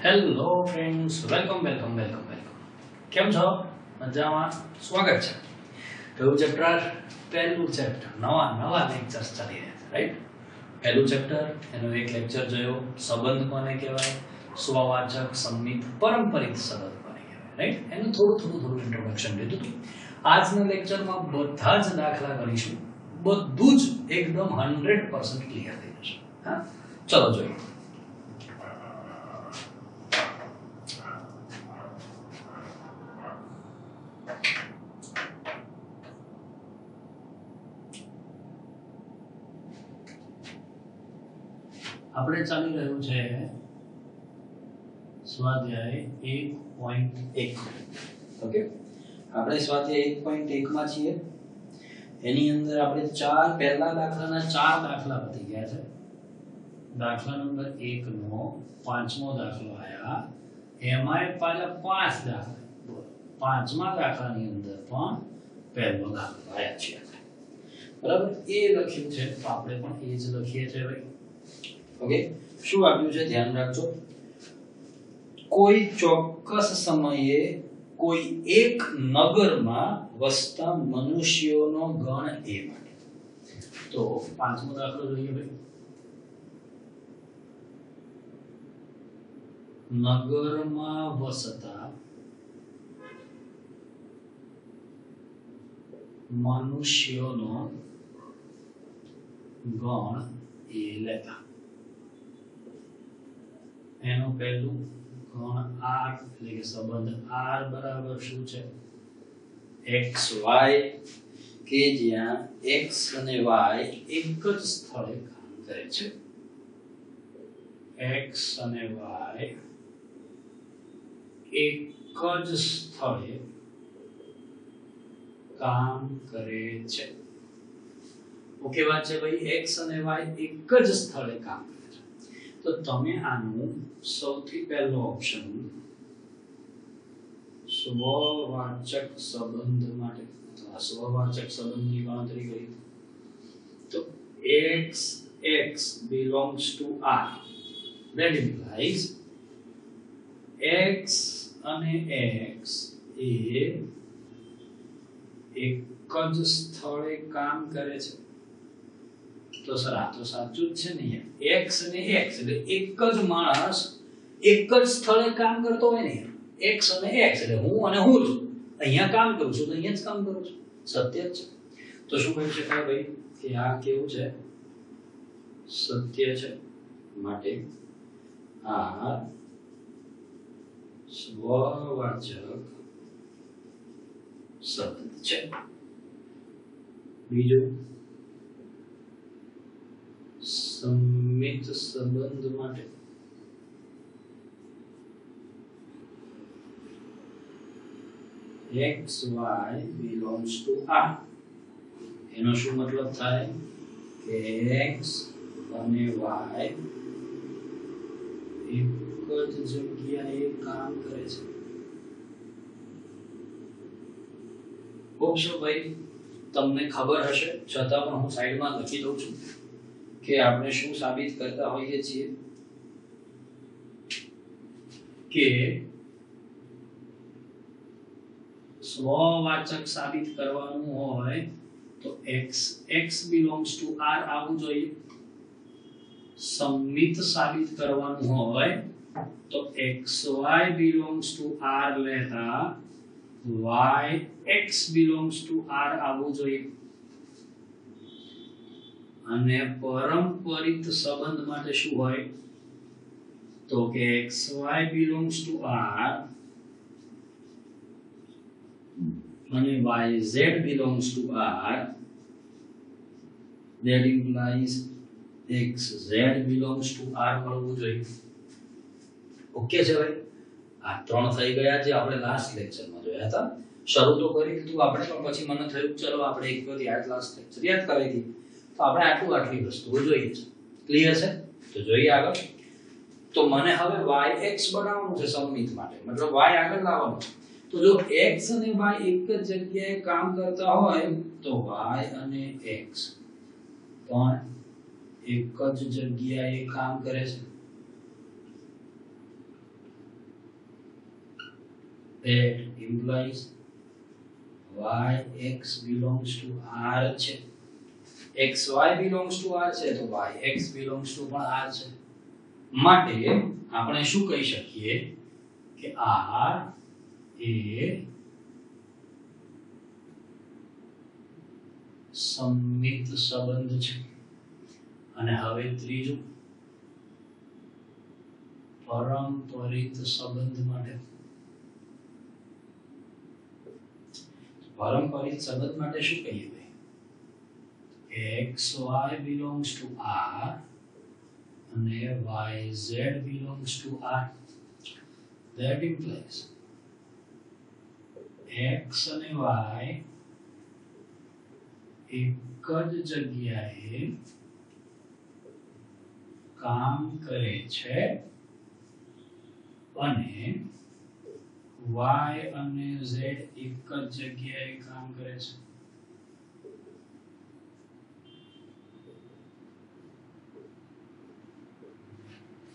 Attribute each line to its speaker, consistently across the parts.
Speaker 1: Hello friends, welcome. કેમ છો? મજામાં? સ્વાગત છે. કયું ચેપ્ટર? પહેલું ચેપ્ટર. નવા લેક્ચર્સ ચાલી રહ્યા છે, રાઈટ? પહેલું ચેપ્ટર, એનો એક લેક્ચર જોયો, સંબંધ કોને કહેવાય, સ્વવાચક, સંમિત, પરંપરિત સંબંધ કોને કહેવાય, રાઈટ? એનું થોડું ઇન્ટ્રોડક્શન લીધું હતું. આજના લેક્ચરમાં બધા જ દાખલા કરીશું, બધું જ એકદમ 100% ક્લિયર થઈ જશે. હા, ચલો જોઈએ. આપણે ચાલી રહ્યું છે સ્વાધ્યાય 1.1. ઓકે, આપણે સ્વાધ્યાય 1.1 માં છીએ. એની અંદર આપણે પહેલા દાખલાના 4 દાખલા પતી ગયા છે. દાખલા નંબર 1 નો 5મો દાખલો આયા, એમાંય પાછા 5 દાખલા. પાંચમા દાખલાની અંદર પણ પહેલો દાખલો આયા છે. બરાબર, એ લખ્યું છે તો આપણે પણ એ જ લખીએ છીએ ભાઈ. ઓકે, શું આપ્યું છે ધ્યાન રાખજો. કોઈ ચોક્કસ સમયે કોઈ એક નગરમાં વસતા મનુષ્યોનો ગણ એ માટે. તો પાંચમો દાખલો જોઈએ ભાઈ. નગરમાં વસતા મનુષ્યોનો ગણ એ લેતા. એનું પહેલું ગણ r એટલે કે સંબંધ r બરાબર શું છે? xy, કે જ્યાં x અને y એક જ સ્થળે કામ કરે છે. x અને y એક જ સ્થળે કામ કરે છે. ઓકે વાત છે ભાઈ, x અને y એક જ સ્થળે કામ કરે છે. તો તમે આનું સૌથી પહેલો ઓપ્શન સ્વવાચક સંબંધ માટે અથવા સ્વવાચક સંબંધની ગણતરી કરી તો x belongs to r, that implies x અને x એ એક જ સ્થળે કામ કરે છે. તો સર આ તો સાચું જ છે ને યાર. x અને x એટલે એક જ માણસ એક જ સ્થળે કામ કરતો હોય ને. x અને x એટલે હું અને હું છું. અહીંયા કામ કરું છું તો અહીંયા જ કામ કરું છું. સત્ય જ છે. તો શું કહી શકાય ભાઈ કે આ કેવું છે? સત્ય છે. માટે આ સ્વવાચક સંબંધ છે. બીજું, સંમિત સંબંધ માટે xy belongs to r. એનો શું મતલબ થાય કે x અને y એક જ જગ્યાએ કામ કરે છે. ઓપ્શન ભાઈ તમને ખબર હશે, છતાં પણ હું સાઈડમાં લખી દઉં છું કે આપણે શું સાબિત કરતા હોઈએ છીએ કે સ્વવાચક સાબિત કરવાનું હોય તો x belongs to r આવવું જોઈએ. સંમિત સાબિત કરવાનું હોય તો xy belongs to r લેતા x belongs to r આવવું જોઈએ. અને પરંપરિત સંબંધ માટે શું હોય તો કે xy belongs to r અને yz belongs to r, that implies xz belongs to r મળવું જોઈએ. ઓકે છે ભાઈ? આ ત્રણ થઈ ગયા જે આપણે લાસ્ટ લેક્ચરમાં જોયા હતા. શરૂ તો કરી દીધું આપણે, પણ પછી મને થયું ચલો આપણે એક વખત યાદ લાસ્ટ લેક્ચર યાદ કરાવી દીધું. તો આપણે આટલી વસ્તુઓ જોઈએ છે. ક્લિયર છે? તો જોઈએ આગળ. તો મને હવે yx બનાવવાનું છે સંમિત માટે, મતલબ y આગળ લાવવાનું છે. તો જો x અને y એક જ જગ્યાએ કામ કરતા હોય તો y અને x પણ એક જ જગ્યાએ કામ કરે છે. that implies y x belongs to r છે x y belongs to r છે તો y x belongs to પણ r છે માટે આપણે શું કહી શકીએ કે r એ સંમિત સંબંધ છે અને હવે ત્રીજું પરંપરિત સંબંધ માટે પારંપરિક સંબંધ માટે શું કહીએ ભાઈ xy belongs to r અને yz belongs to r that implies x અને y એક જ જગ્યાએ કામ કરે છે અને y અને z એક જ જગ્યાએ કામ કરે છે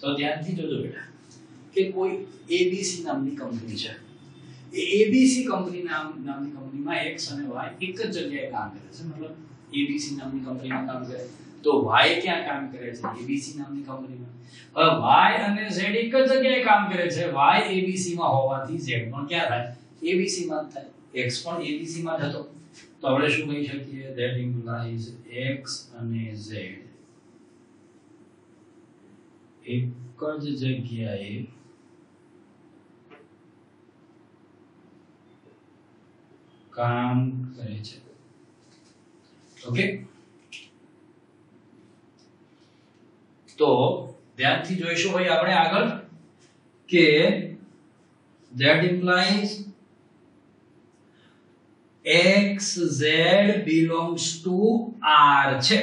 Speaker 1: તો ધ્યાનથી જોજો બેટા કે કોઈ ABC નામની કંપની છે એ ABC કંપની નામની કંપનીમાં x અને y એક જ જગ્યાએ કામ કરે છે મતલબ ABC નામની કંપનીમાં કામ કરે તો y ક્યાં કામ કરે છે ABC નામની કંપનીમાં હવે y અને z એક જ જગ્યાએ કામ કરે છે y ABC માં હોવાથી z પણ ક્યાં થાય ABC માં થાય x પણ ABC માં જ હતો તો આપણે શું કહી શકીએ that implies x અને z એક જ જગ્યાએ કામ કરે છે ઓકે તો ધ્યાનથી જોઈશું ભાઈ આપણે આગળ કે that implies x z belongs to r છે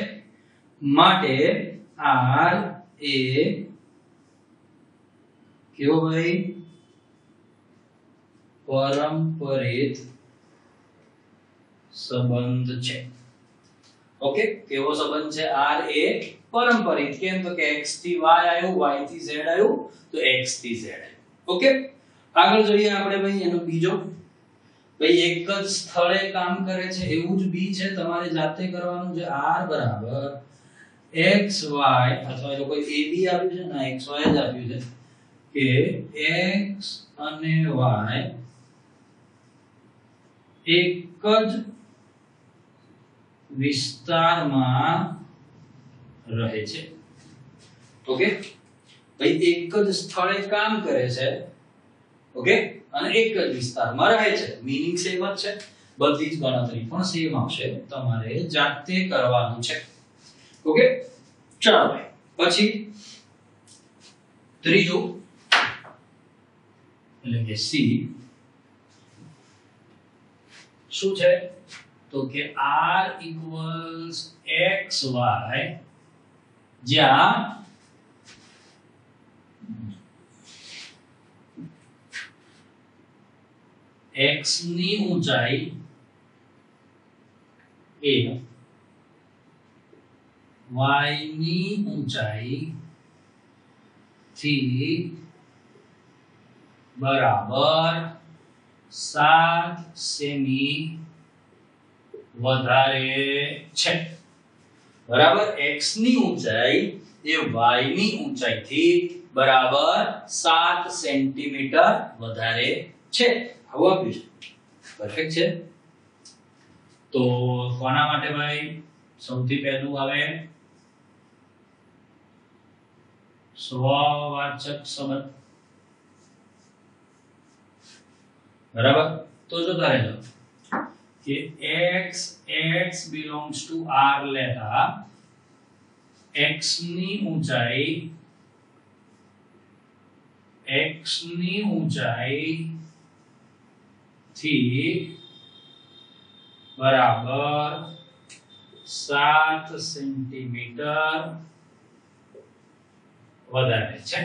Speaker 1: માટે r એ કેવો ભાઈ પરંપરિત સંબંધ છે ઓકે કેવો સંબંધ છે r એ પરંપરિત કેમ તો કે x થી y આવ્યું y થી z આવ્યું તો x થી z ઓકે આગળ જોઈએ આપણે ભાઈ એનો બીજો ભાઈ એક જ સ્થળે કામ કરે છે એવું જ બી છે તમારે જાતે કરવાનું છે r બરાબર x y અથવા જો કોઈ a b આપ્યું છે ના x y જ આપ્યું છે કે x અને y એક જ વિસ્તારમાં રહે છે ઓકે ભાઈ એક જ સ્થળે કામ કરે છે ઓકે અને એક જ વિસ્તારમાં રહે છે મીનિંગ સેમ જ છે બધી જ ગણતરી પણ સેમ આવશે તમારે જાતે કરવાનું છે ઓકે ચાલો પછી ત્રીજું એટલે કે સી શું છે તો કે r equals xy જ્યાં x ની ઊંચાઈ એ y ની ઊંચાઈ થી બરાબર 7 સેમી વધારે છે બરાબર x ની ઊંચાઈ એ y ની ઊંચાઈથી બરાબર 7 સેન્ટીમીટર વધારે છે આવું આપ્યું છે પરફેક્ટ છે તો કોના માટે ભાઈ સૌથી પહેલું આવે સ્વવાચક સંબંધ બરાબર તો જોતા રહેજો કે x belongs to r લેતા x ની ઊંચાઈ થી બરાબર 7 સેન્ટીમીટર વધારે છે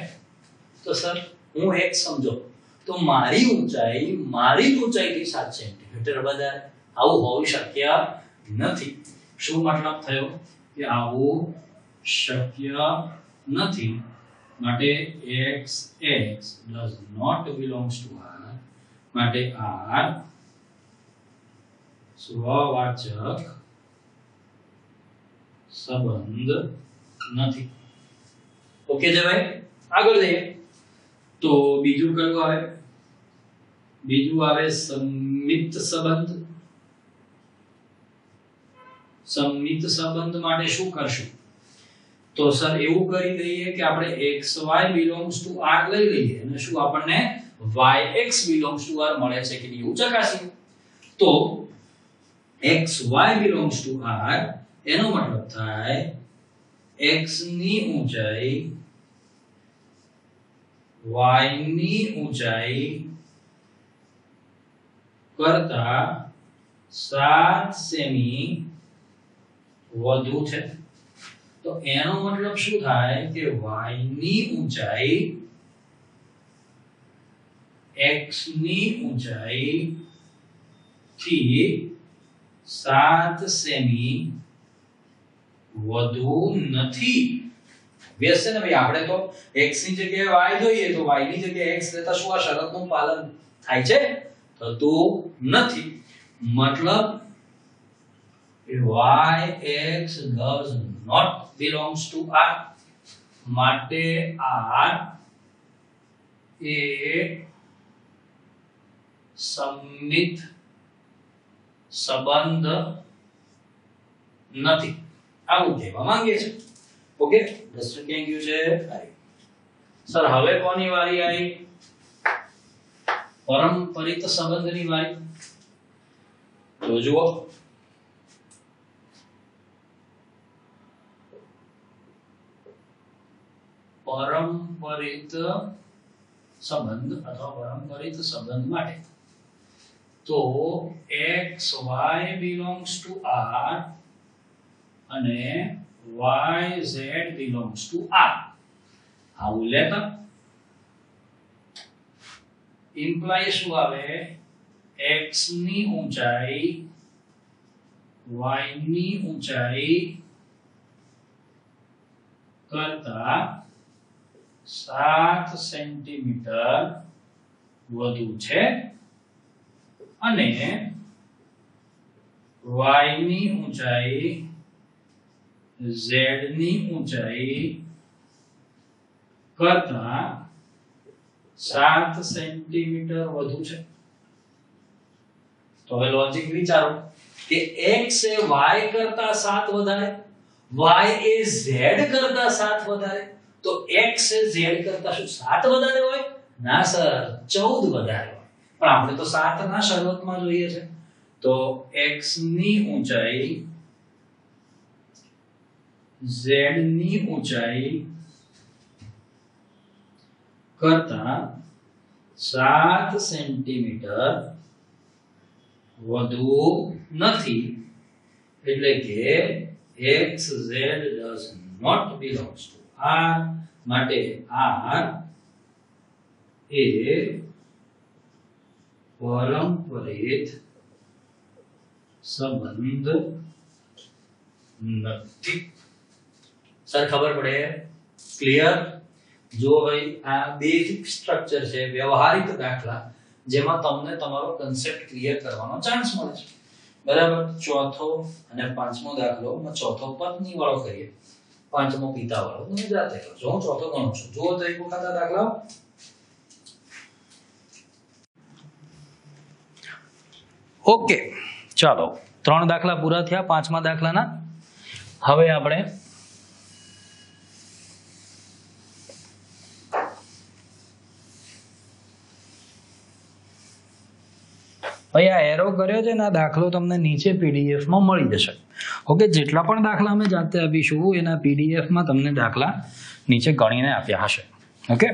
Speaker 1: તો સર હું x સમજો તો મારી ઊંચાઈથી 7 સેન્ટીમીટર વધારે આવું હોવું શક્ય નથી શું મતલબ થયો કે આવું શક્ય નથી માટે x does not belongs to r માટે આર સ્વવાચક સંબંધ નથી. ઓકે છે ભાઈ, આગળ જઈએ તો બીજું કયું આવે? બીજું આવે સંમિત સંબંધ. સંમિત સંબંધ માટે શું કરશું? તો સર એવું કરી દઈએ કે આપણે xy belongs to r લઈ લઈએ અને શું આપણને yx belongs to r મળે છે કે નહીં એવું ચકાસીએ. તો xy belongs to r એનો મતલબ થાય x ની ઊંચાઈ y ની ઊંચાઈ કરતા 7 સેમી વધુ છે. તો એનો મતલબ શું થાય કે y ની ઊંચાઈ x ની ઊંચાઈ થી 7 સેમી વધુ નથી. વ્યસ્ત ને ભાઈ, આપણે તો x ની જગ્યાએ y જોઈએ તો y ની જગ્યાએ x લેતા શું આ શરતનું પાલન થાય છે? થતું નથી. મતલબ yx does not belongs to r. માટે r એ સંમિત સંબંધ નથી, આવું કહેવા માંગે છે. ઓકે, દર્શન કેમ ગયું છે? સર હવે કોની વારી આવી? પરંપરિત સંબંધની વારી. તો જુઓ, પરંપરિત સંબંધ અથવા પરંપરિત સંબંધ માટે તો xy belongs to r અને yz belongs to r. આવું લેતા ઇમ્પ્લાય શું આવે? x ની ઊંચાઈ y ની ઊંચાઈ કરતા 7 સેન્ટીમીટર વધુ છે અને y ની ઊંચાઈ z ની ઊંચાઈ કરતા 7 સેન્ટીમીટર વધુ છે. તો હવે લોજિક વિચારો કે x એ y કરતા 7 વધારે, y એ z કરતા 7 વધારે, તો x એ z કરતા શું 7 વધારે હોય? ના સર, 14 વધારે હોય. પણ આપણે તો 7 ના શરૂઆતમાં જોઈએ છે. તો x ની ઊંચાઈ z ની ઊંચાઈ કરતા 7 સેન્ટીમીટર વધુ નથી. એટલે કે xz does not belongs to r. માટે r એ પરંપરિત સંબંધ નથી. સર ખબર પડે? ક્લિયર? જો ભાઈ આ બેઝિક સ્ટ્રક્ચર છે, વ્યવહારિક દાખલા જેમાં તમને તમારો કન્સેપ્ટ ક્લિયર કરવાનો ચાન્સ મળે છે. બરાબર? ચોથો અને પાંચમો દાખલો, ચોથો પત્ની વાળો કરીએ, પાંચમો પિતા વાળો તમે જાતે કરજો. હું ચોથો ગણું છું. જુઓ તો એક વખત આ દાખલા. ઓકે, ચાલો 3 દાખલા પૂરા થયા. પાંચમા દાખલાના હવે આપણે ભાઈ આ એરો કર્યો છે ને, આ દાખલો તમને નીચે પીડીએફ માં મળી જશે. ઓકે, જેટલા પણ દાખલા અમે જાતે આપીશું એના પીડીએફ માં તમને દાખલા નીચે ગણીને આપ્યા હશે. ઓકે,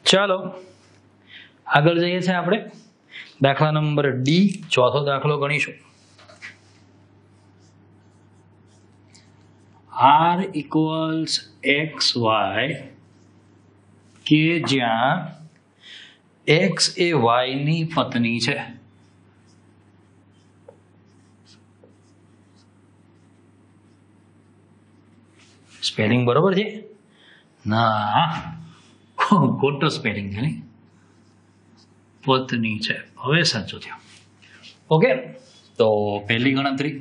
Speaker 1: ચાલો આગળ જઈએ છીએ આપણે દાખલા નંબર ડી, ચોથો દાખલો ગણીશું. R equals XY કે જ્યાં X એ Y ની પત્ની છે. સ્પેલિંગ બરોબર છે? ના, ખોટો સ્પેલિંગ છે ને, પત્ની છે. હવે સાચું થયું. ઓકે, તો પહેલી ગણતરી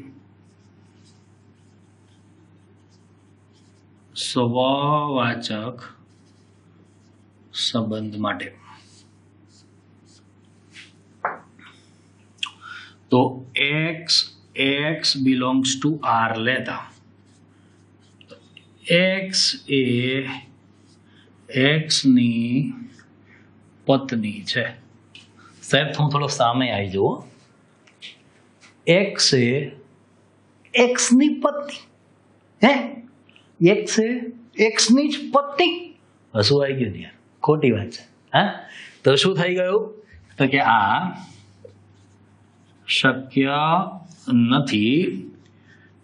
Speaker 1: સ્વવાચક સંબંધ માટે. તો x belongs to R લેતા x એ x ની પત્ની છે. સાહેબ હું થોડો સામે આવી જુઓ. x એ x ની પત્ની, હે x એ x ની જ પત્ની. હસવું આવી ગયું યાર, ખોટી વાત છે. હા, તો શું થઈ ગયું? તો કે આ શક્ય નથી,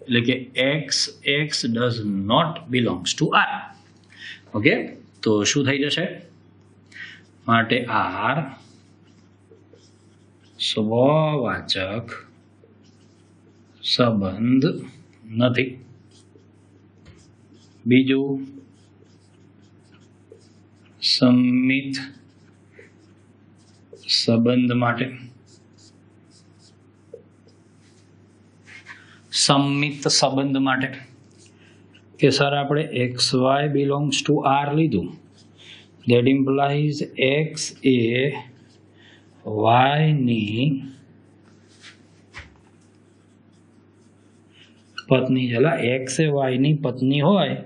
Speaker 1: એટલે કે x does not belongs to R. Okay, તો શું થઈ જશે? માટે R સ્વવાચક સંબંધ નથી. બીજું, સંમિત સંબંધ માટે. સંમિત સંબંધ માટે કે સર આપણે XY belongs to R લીધું, that implies x A y ની પત્ની છે. x એ y ની પત્ની હોય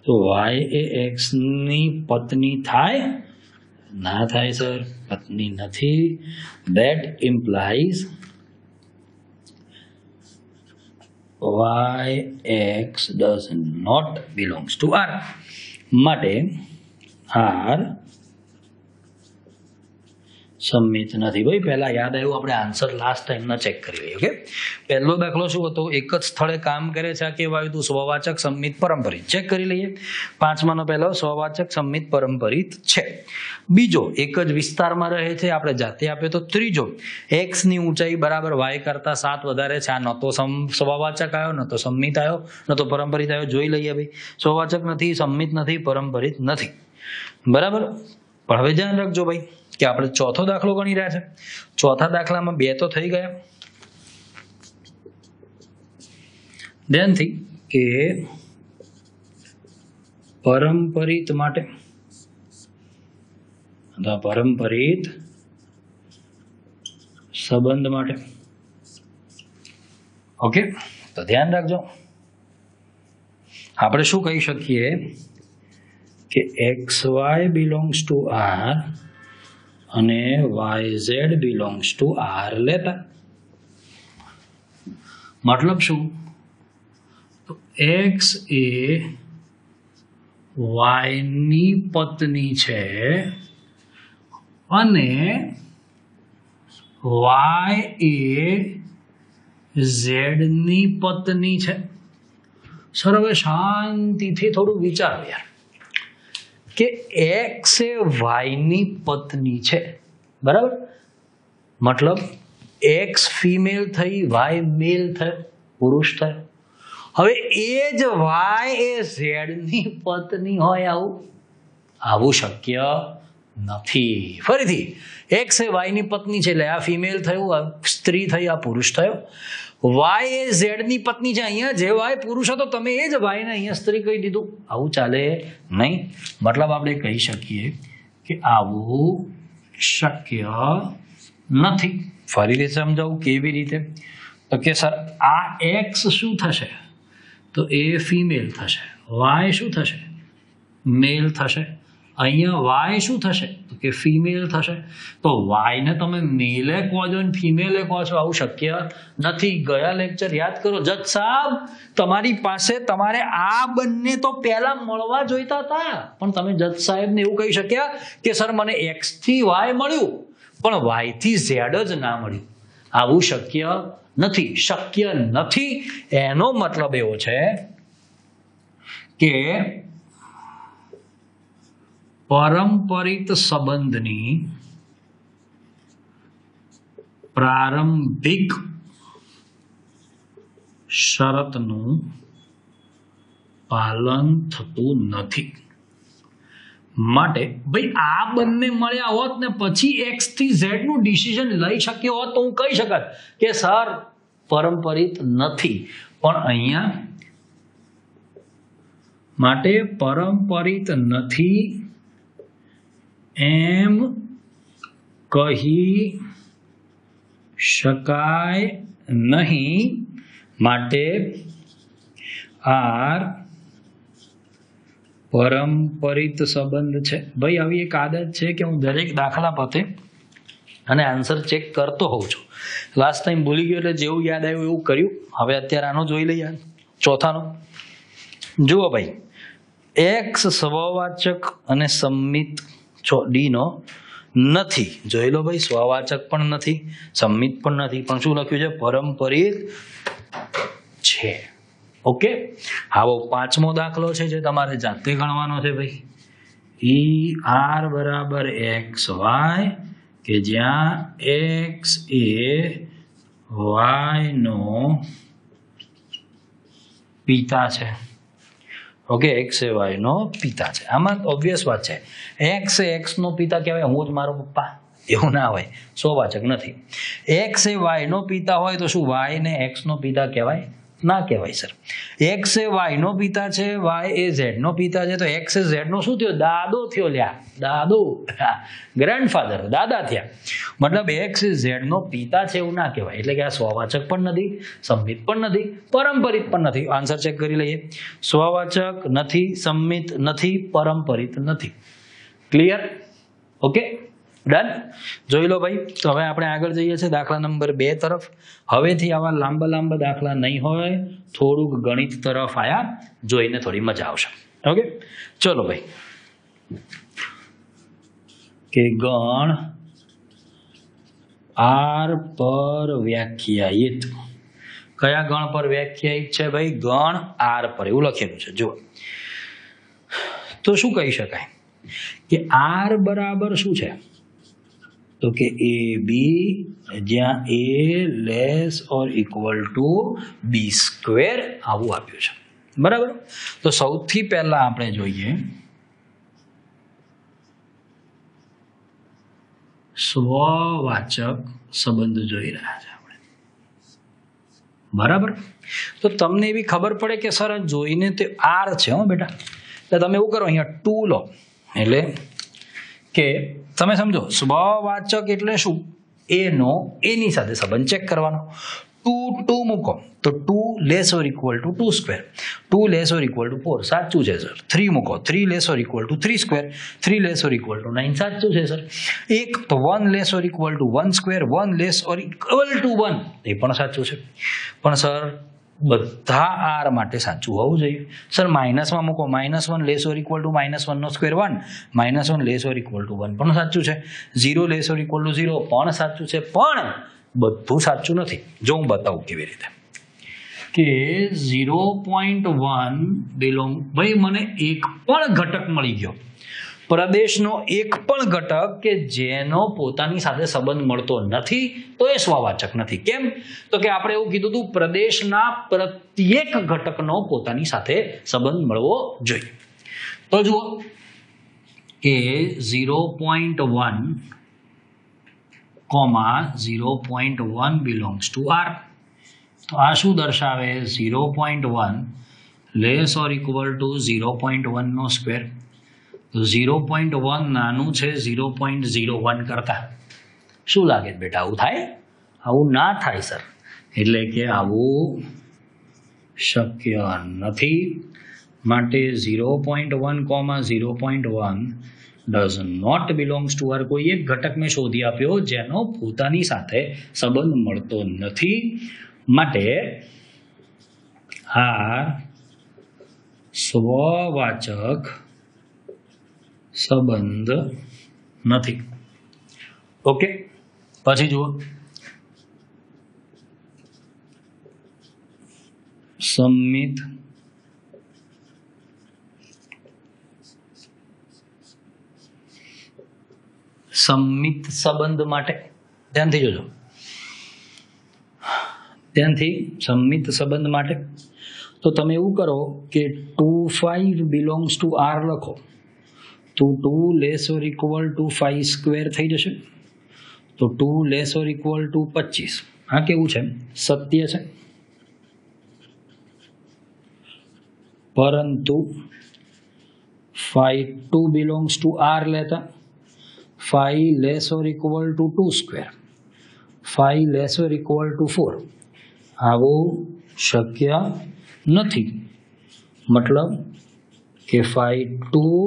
Speaker 1: તો y એ x ની પત્ની થાય? ના થાય સર, પત્ની નથી. that implies y(x) does not belongs to R. માટે R સંમિત નથી. ભાઈ પહેલા યાદ આવ્યું, આપણે આન્સર લાસ્ટ ટાઈમના ચેક કરી લઈએ. ઓકે, પહેલો દાખલો શું હતો? એક જ સ્થળે કામ કરે છે, આ કહેવાયું હતું સ્વવાચક સંમિત પરંપરિત. ચેક કરી લઈએ. 5માનો પહેલો સ્વવાચક સંમિત પરંપરિત છે. બીજો, એક જ વિસ્તારમાં રહે છે, આપણે જાતે આપ્યો. તો ત્રીજો, x ની ઊંચાઈ બરાબર y કરતા 7 વધારે છે. આ ન તો સ્વવાચક આવ્યો, ન તો સંમિત આવ્યો, ન તો પરંપરિત આવ્યો. જોઈ લઈએ ભાઈ, સ્વવાચક નથી, સંમિત નથી, પરંપરિત નથી. બરાબર. પણ હવે ધ્યાન રાખજો ભાઈ કે આપણે ચોથો દાખલો ગણી રહ્યા છે. ચોથા દાખલામાં 2 તો થઈ ગયા. ધ્યાનથી કે પરંપરિત માટે અથવા પરંપરિત સંબંધ માટે. ઓકે, તો ધ્યાન રાખજો. આપણે શું કહી શકીએ કે XY belongs to R અને YZ belongs to R લેતા. મતલબ શું? તો x એ y ની પત્ની છે અને y એ z ની પત્ની છે. સર હવે શાંતિથી થોડું વિચારો યાર કે x એ y ની પત્ની છે, બરાબર? મતલબ x ફિમેલ થઈ, y મેલ થયો, પુરુષ થયો. હવે એ જ y એ z ની પત્ની હોય, આવું શક્ય નથી. ફરીથી, x એ y ની પત્ની છે એટલે આ ફિમેલ થયું, આ સ્ત્રી થઈ, આ પુરુષ થયો. y એ z ની પત્ની છે, અહીંયા જે y પુરુષ હતો તમે એ જ y ને અહીંયા સ્ત્રી કહી દીધું. આવું ચાલે નહીં. મતલબ આપણે કહી શકીએ કે આવું શક્ય નથી. ફરીથી સમજાવું કેવી રીતે? તો કે સર આ x શું થશે? તો એ ફિમેલ થશે. y શું થશે? મેલ થશે. અહીંયા વાય શું થશે તો કે ફિમેલ થશે. તો વાયને તમે મેલે કહો છો અને ફિમેલે કહો છો, આવું શક્ય નથી. ગયા લેક્ચર યાદ કરો જજ સાહેબ, તમારી પાસે તમારે આ બંને તો પહેલા મળવા જોઈતા હતા, પણ તમે જજ સાહેબને એવું કહી શક્યા કે સર મને એક્સ થી વાય મળ્યું પણ વાય થી ઝેડ જ ના મળ્યું. આવું શક્ય નથી. શક્ય નથી એનો મતલબ એવો છે કે પારંપરિક સંબંધની પ્રારંભિક શરતનું પાલન થતું નથી. માટે ભાઈ આ બંને મળ્યા હોત ને પછી એક્સ થી ઝેડ નું ડિસિઝન લઈ શક્યો હોત તો હું કહી શકત કે સર પારંપરિક નથી, પણ અહીંયા માટે પારંપરિક નથી એમ કહી શકાય નહીં. માટે આર પારંપરિક સંબંધ છે. ભાઈ આવી એક આદત છે કે હું દરેક દાખલા પતે અને આન્સર ચેક કરતો હોઉં છું. લાસ્ટ ટાઈમ ભૂલી ગયો એટલે જેવું યાદ આવ્યું એવું કર્યું. હવે અત્યારે આનો જોઈ લઈએ, ચોથાનો જુઓ ભાઈ. એક્સ સ્વવાચક અને સંમિત ડી નો નથી. જોઈ લો ભાઈ, સ્વવાચક પણ નથી, સંમિત પણ નથી, પણ શું લખ્યું છે? પારંપરિક છે. ઓકે, આવો પાંચમો દાખલો છે જે તમારે જાતે ગણવાનો છે ભાઈ. ઈ આર બરાબર એક્સ વાય કે જ્યાં એક્સ એ વાય નો પિતા છે. ઓકે, એક્સ એ વાય નો પિતા છે. આમાં ઓબ્વિયસ વાત છે, એક્સ એ એક્સ નો પિતા કહેવાય, હું જ મારો પપ્પા, એવું ના હોય, સ્વવાચક નથી. એક્સ એ વાય નો પિતા હોય તો શું વાય ને એક્સ નો પિતા કહેવાય? ના કહેવાય સર. એક્સ એ વાય નો પિતા છે, વાય એ ઝેડ નો પિતા છે, તો એક્સ એ ઝેડ નો શું થયો? દાદો થયો. લ્યા, દાદો, ગ્રેન્ડફાધર, દાદા થયા. મતલબ એક્સ એ ઝેડ નો પિતા છે એવું ના કહેવાય. એટલે કે આ સ્વવાચક પણ નથી, સંમિત પણ નથી, પારંપરિક પણ નથી. આન્સર ચેક કરી લઈએ. સ્વવાચક નથી, સંમિત નથી, પારંપરિક નથી. ક્લિયર? Okay, done. જોઈ લો ભાઈ. તો હવે આપણે આગળ જઈએ છીએ દાખલા નંબર 2 તરફ. હવેથી આવા લાંબા લાંબા દાખલા નહીં હોય, થોડુંક ગણિત તરફ આયા જોઈને થોડી મજા આવશે. ઓકે, ચલો ભાઈ. કે ગણ આર પર વ્યાખ્યાયિત. કયા ગણ પર વ્યાખ્યાયિત છે ભાઈ? ગણ આર પર, એવું લખેલું છે. જુઓ, તો શું કહી શકાય કે આર બરાબર શું છે? તો કે એ બી જ્યાં A less or equal to B square આવું આપ્યું છે. બરાબર. તો સૌથી પહેલા આપણે જોઈએ સ્વવાચક સંબંધ જોઈ રહ્યા છે આપણે. બરાબર. તો તમને એવી ખબર પડે કે સર જોઈને તે આર છે હો બેટા, એટલે તમે એવું કરો, અહીંયા 2 લો. એટલે કે તમે સમજો સ્વવાચક એટલે શું? એનો એની સાથે સંબંધ ચેક કરવાનો. 2 મૂકો તો 2 less or equal to 2 square, 2 less or equal to 4, સાચું છે સર. 3 મૂકો, 3 less or equal to 3 square, 3 less or equal to 9, સાચું છે સર. એક તો 1 less or equal to 1 square, 1 less or equal to 1, એ પણ સાચું છે. પણ સર બધા આર માટે સાચું હોવું જોઈએ. સર માઇનસમાં મૂકો, -1 લેસ ઓર ઇક્વલ ટુ -1 નો square 1, -1 less or equal to 1 પણ સાચું છે. 0 લેસ ઓર ઇક્વલ ટુ 0 પણ સાચું છે. પણ બધું સાચું નથી. જો હું બતાવું કેવી રીતે કે 0.1 બિલોંગ, ભાઈ મને એક પણ ઘટક મળી ગયો, પ્રદેશનો એક પણ ઘટક કે જેનો પોતાની સાથે સંબંધ મળતો નથી, તો એ સ્વવાચક નથી. કેમ? તો કે આપણે એવું કીધું હતું પ્રદેશના પ્રત્યેક ઘટકનો પોતાની સાથે સંબંધ મળવો જોઈએ. તો જુઓ કે 0.1 0.1 બિલોંગ્સ ટુ આર. તો આ શું દર્શાવે? 0.1 લેસ ઓર ઇક્વલ ટુ 0.1 નો સ્ક્વેર. તો 0.1 નાનું છે 0.01 કરતા. શું લાગે બેટા, આવું થાય? આવું ના થાય સર. એટલે કે આવું શક્ય નથી. માટે 0.1, 0.1 does not belongs to R. કોઈ એક ઘટક મેં શોધી આપ્યો જેનો પોતાની સાથે સંબંધ મળતો નથી, માટે R સ્વવાચક સંબંધ નથી. ઓકે, પછી જુઓ સંમિત સંબંધ માટે ધ્યાનથી જોજો, સંમિત સંબંધ માટે તો તમે એવું કરો કે 2, 5 belongs to R લખો તો 2 less or equal to 5 square થઈ જશે. તો 2 less or equal to 25. આ કેવું છે? સત્ય છે, પરંતુ 5, 2 belongs to R લેતા 5 less or equal to 2 square, 5 less or equal to 4, આવું શક્ય નથી. મતલબ કે 5, 2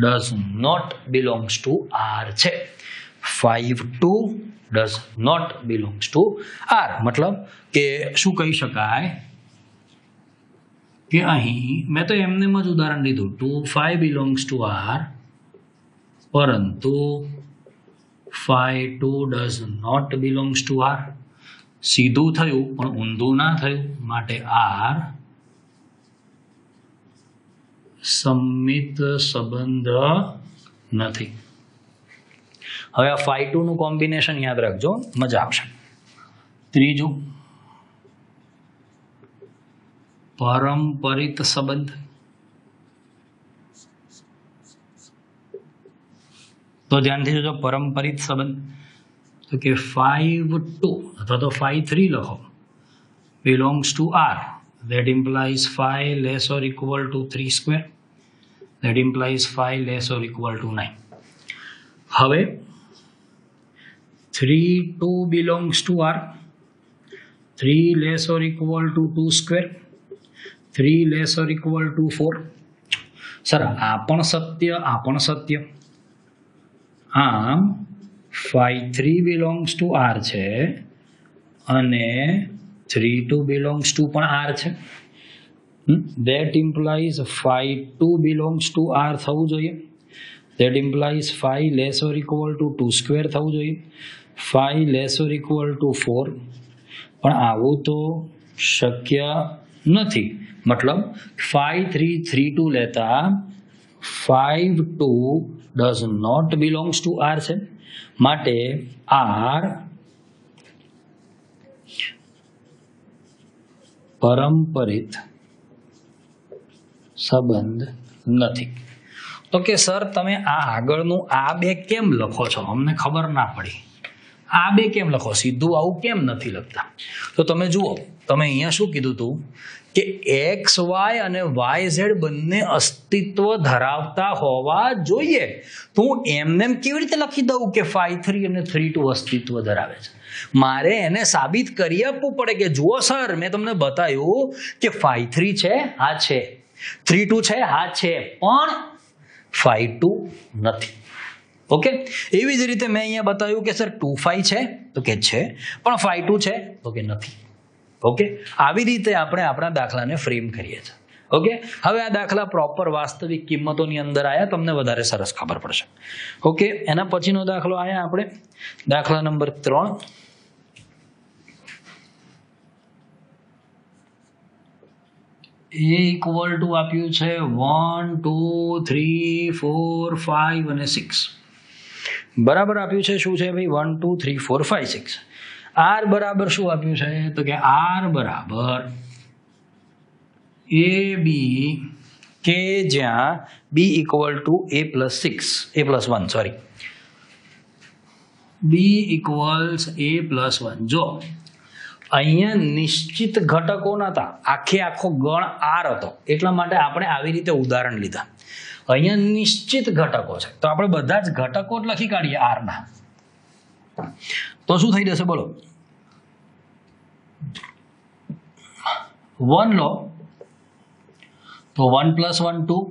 Speaker 1: does not belongs to R છે. 5, 2 does not belongs to R. મતલબ કે શું કહી શકાય કે અહીં મેં તો એમને જ ઉદાહરણ લીધું 2, 5 belongs to R, પરંતુ 5, 2 does not belongs to R. સીધું થયું પણ ઊંધું ના થયું, માટે R સંમિત સંબંધ નથી. હવે આ 5, 2 નું કોમ્બિનેશન યાદ રાખજો, મજા આવશે. ત્રીજું પરંપરિત સંબંધ. તો ધ્યાનથી જોજો પરંપરિત સંબંધ. તો કે 5, 2 અથવા તો 5, 3 લખો belongs to R. That implies 5 less or equal to 3 square. That implies 5 less or equal to 9. હવે 3, 2 belongs to R. 3 less or equal to 2 square. 3 less or equal to 4. Sir આ પણ સત્ય. આમ 5, 3 belongs to R છે અને 3, 2 belongs to પણ R છે. That implies 5, 2 belongs to R થવું જોઈએ. That implies 5 less or equal to 2 square થવું જોઈએ. 5 less or equal to 4, પણ આવું તો શક્ય નથી. મતલબ 5, 3, 3, 2 લેતા 5, 2 does not belongs to R છે, માટે R પરંપરિત સંબંધ નથી. તો કે સર તમે આ આગળનું આ બે કેમ લખો છો? અમને ખબર ના પડી. આ બે કેમ લખો? સીધું આવું કેમ નથી લખતા? તો તમે જુઓ, તમે અહીંયા શું કીધું હતું કે એક્સ વાય અને વાય ઝેડ બંને અસ્તિત્વ ધરાવતા હોવા જોઈએ. તો હું એમને કેવી રીતે લખી દઉં કે 5, 3 અને 3, 2 અસ્તિત્વ ધરાવે છે? મારે એને સાબિત કરી આપવું પડે કે જુઓ સર, મેં તમને બતાવ્યું કે 5, 3 છે, હા છે, 3, 2 છે, હા છે, પણ 5, 2 નથી. ઓકે, એવી જ રીતે મેં અહીંયા બતાવ્યું કે સર 2, 5 છે, તો કે છે, પણ 5, 2 છે, તો કે નથી. ઓકે, આવી રીતે આપણે આપણા દાખલાને ફ્રેમ કરીએ છીએ. ઓકે, હવે આ દાખલા પ્રોપર વાસ્તવિક કિંમતોની અંદર આવ્યા, તમને વધારે સરસ ખબર પડશે. ઓકે, એના પછીનો દાખલો આવ્યા આપણે દાખલા નંબર 3. એ ઇક્વલ ટુ આપ્યું છે 1, 2, 3, 4, 5 અને 6. બરાબર આપ્યું છે શું છે ભાઈ? 1, 2, 3, 4, 5, 6. આર બરાબર શું આપ્યું છે? તો કે આર બરાબર એ બી, કે જ્યાં B equal to A+1, sorry, B equals A+1. જો અહીંયા નિશ્ચિત ઘટકો નતા, આખો ગણ આર હતો, એટલા માટે આપણે આવી રીતે ઉદાહરણ લીધા. અહીંયા નિશ્ચિત ઘટકો છે તો આપણે બધા જ ઘટકો જ લખી કાઢીએ આર ના. તો શું થઈ જશે બોલો? 1 લો तो 1 + 1 2,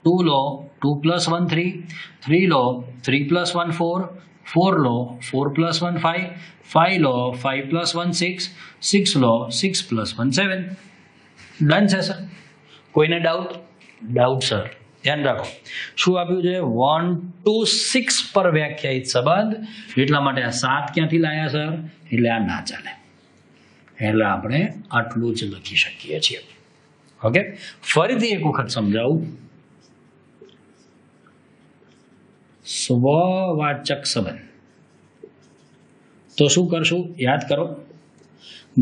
Speaker 1: 2 लो, 2 + 1 3, 3 लो, 3 + 1 4, 4 लो, 4 + 1 5, 5 लो, 5 + 1 6, 6 लो, 6 + 1 7. ડન છે સર? કોઈને ડાઉટ સર? ધ્યાન રાખો શું આપ્યું છે 1 to 6 પર વ્યાખ્યાયિત સંબંધ, એટલા માટે આ 7 ક્યાંથી લાયા સર? એટલે આ ના ચાલે, એટલે આપણે આટલું જ લખી શકીએ છીએ. ઓકે, ફરીથી એક વખત સમજાવું. સ્વવાચક સંબંધ તો શું કરશું? યાદ કરો,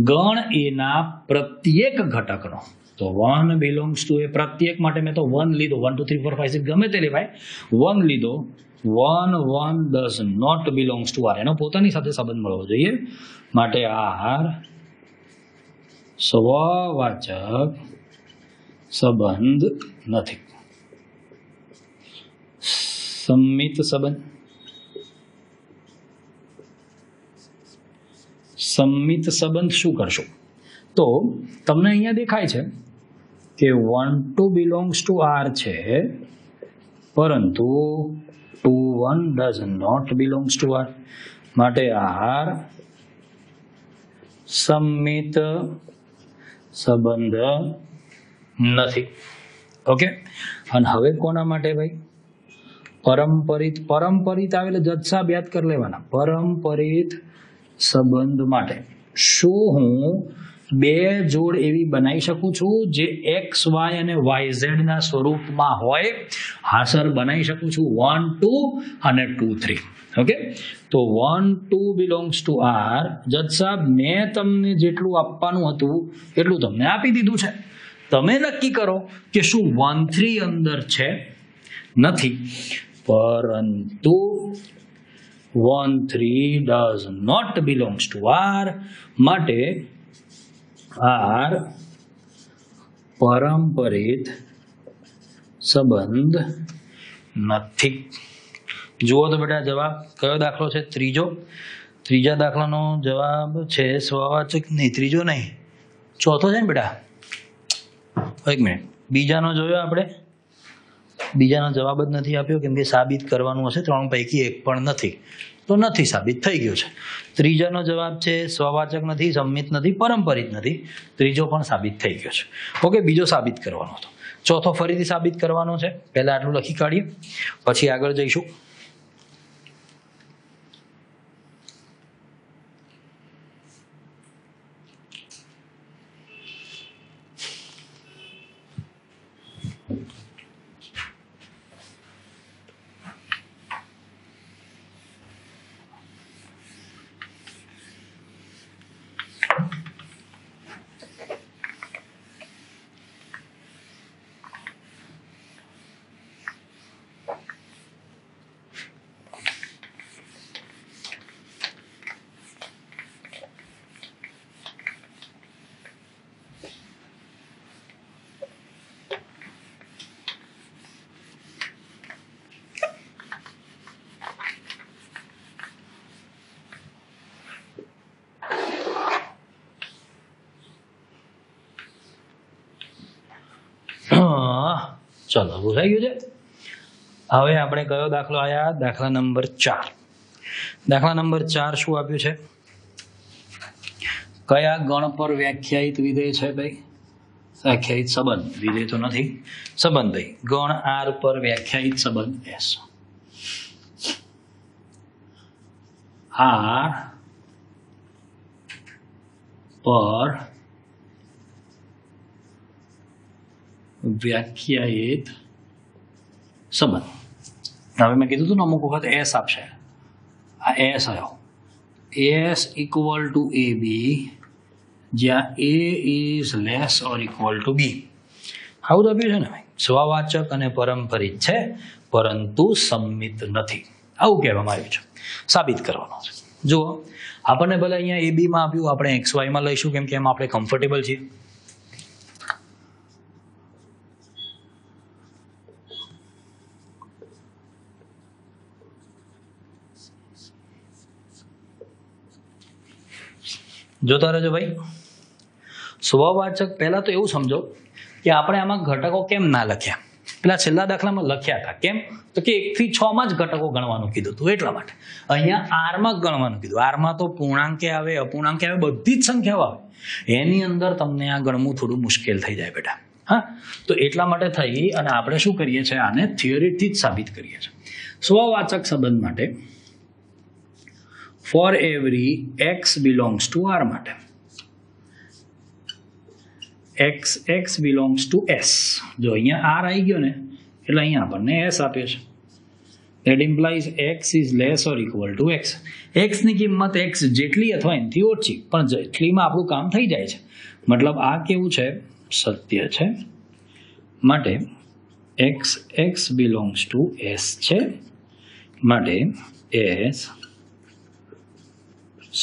Speaker 1: ગણ એના પ્રત્યેક ઘટકનો, તો 1 બિલોંગ્સ ટુ એ પ્રત્યેક માટે મેં તો 1 લીધો, 1 2 3 4 5 6 ગમે તે લેવાય, 1 લીધો. 1 1 does not belongs to R, એનો પોતાની સાથે સંબંધ મળવો જોઈએ, માટે R સ્વવાચક સંબંધ નથી. સંમિત સંબંધ, સંમિત સંબંધ શું કરશો? તો તમને અહીંયા દેખાય છે કે 1 2 belongs to R છે, પરંતુ 2 1 does not belongs to R, માટે R સંમિત સંબંધ નથી. ઓકે, અને હવે કોના માટે ભાઈ? પરંપરિત. પરંપરિત આવે એટલે જથ્થા યાદ કરી લેવાના. પરંપરિત સંબંધ માટે શું હું બે જોડ એવી બનાવી શકું છું જે એક્સ વાય અને વાય ઝેડ ના સ્વરૂપમાં હોય? હા સર, બનાવી શકું છું. 1 2 અને 2 3. ઓકે, તો 1 2 belongs to R. જજ સાહેબ, મેં તમને જેટલું આપવાનું હતું એટલું તમને આપી દીધું છે. તમે નક્કી કરો કે શું 1 3 અંદર છે? નથી, પરંતુ 1 3 does not belongs to R, માટે R પરંપરિત સંબંધ નથી. જુઓ તો બેટા જવાબ કયો દાખલો છે? ત્રીજો. ત્રીજા દાખલાનો જવાબ છે સ્વવાચક, નહીં ત્રીજો નહીં, ચોથો છે ને બેટા? એક મિનિટ, બીજાનો જોયો આપણે? બીજાનો જવાબ જ નથી આપ્યો, કેમ કે સાબિત કરવાનું હશે, 3 પૈકી એક પણ નથી, તો નથી સાબિત થઈ ગયું છે. ત્રીજાનો જવાબ છે સ્વવાચક નથી, સંમિત નથી, પરંપરિત નથી. ત્રીજો પણ સાબિત થઈ ગયો છે. ઓકે, બીજો સાબિત કરવાનો હતો, ચોથો ફરીથી સાબિત કરવાનો છે. પહેલા આટલું લખી કાઢીએ, પછી આગળ જઈશું. ચલો, ભૂલાઈ ગયું છે. હવે આપણે કયો દાખલો આયા? દાખલા નંબર 4. દાખલા નંબર 4 શું આપ્યું છે? કયા ગણ પર વ્યાખ્યાયિત વિધેય છે ભાઈ? વ્યાખ્યાયિત સંબંધ, વિધેય તો નથી, સંબંધ ભાઈ. ગણ R પર વ્યાખ્યાયિત સંબંધ S. R પર વ્યાખ્યાયિત સંબંધ. હવે મેં કીધું હતું ને અમુક વખત એસ આપશે, આ એસ આવ્યો. S equal to A B, જ્યાં A is less or equal to B. આવું આપ્યું છે ને ભાઈ. સ્વવાચક અને પરંપરિત છે, પરંતુ સંમિત નથી, આવું કહેવામાં આવ્યું છે. સાબિત કરવાનું છે. જુઓ, આપણને ભલે અહીંયા એ બીમાં આપ્યું, આપણે એક્સ વાયમાં લઈશું, કેમ કે એમાં આપણે કમ્ફર્ટેબલ છીએ. જોતા રહેજો ભાઈ. સ્વવાચક પહેલા તો એવું સમજો કે આપણે આમાં ઘટકો કેમ ના લખ્યા. પેલા છેલ્લા દાખલામાં લખ્યા હતા. કેમ? તો કે 1 થી 6 માં જ ઘટકો ગણવાનું કીધું હતું એટલા માટે. અહીંયા આરમાં ગણવાનું કીધું. આરમાં તો પૂર્ણાંકે આવે, અપૂર્ણાંકે આવે, બધી જ સંખ્યાઓ આવે. એની અંદર તમને આ ગણવું થોડું મુશ્કેલ થઈ જાય બેટા. હા, તો એટલા માટે થઈ અને આપણે શું કરીએ છીએ, આને થિયરીથી જ સાબિત કરીએ છીએ. સ્વવાચક સંબંધ માટે for every x belongs to r માટે x બિલોંગ્સ ટુ s. જો અહીંયા r આવી ગયો ને એટલે અહીંયા આપણને s આપે છે. That implies x is less or equal to x. x ની કિંમત x જેટલી અથવા એનાથી ઓછી, પણ જેટલીમાં આપણું કામ થઈ જાય છે. મતલબ આ કેવું છે, સત્ય છે. માટે x બિલોંગ્સ ટુ s છે. માટે s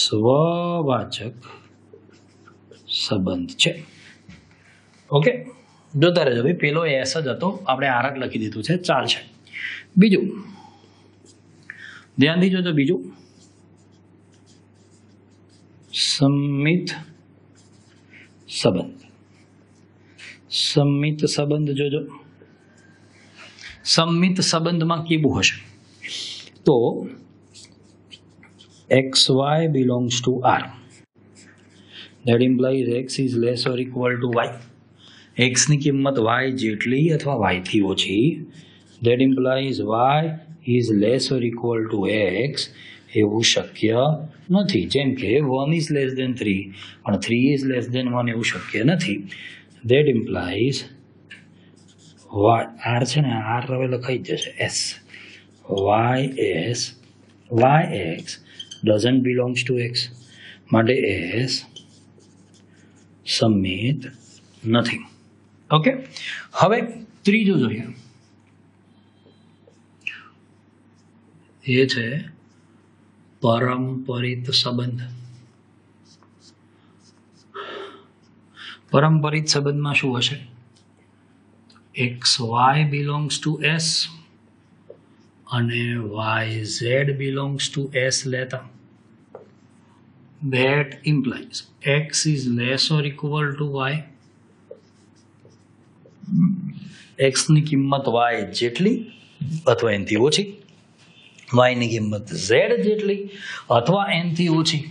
Speaker 1: સ્વવાચક સંબંધ છે. ઓકે, જોતા રહેજો ભાઈ. પેલો એસ જ હતો, આપણે આર જ લખી દીધું છે, ચાલશે. બીજું ધ્યાનથી જોજો. બીજું સંમિત સંબંધ. સંમિત સંબંધ જોજો. સંમિત સંબંધમાં કેવું હશે તો xy belongs to r. That implies x is less or equal to y. x ની કિંમત y જેટલી અથવા y થી ઓછી. That implies y is less or equal to x. એવું શક્ય નથી. જેમ કે 1 is less than 3 પણ 3 is less than 1 એવું શક્ય નથી. That implies y r છે ને, r હવે લખાઈ જશે s. yx doesn't belongs to x. માટે s સંમિત નથી. ઓકે, હવે ત્રીજું જોઈએ. એ છે પરંપરિત સંબંધ. પરંપરિત સંબંધમાં શું હશે, xy belongs to s અને yz belongs to s લેતા. That implies x is less or equal to y. x ની કિંમત y જેટલી અથવા એનાથી ઓછી. y ની કિંમત z જેટલી અથવા એનાથી ઓછી.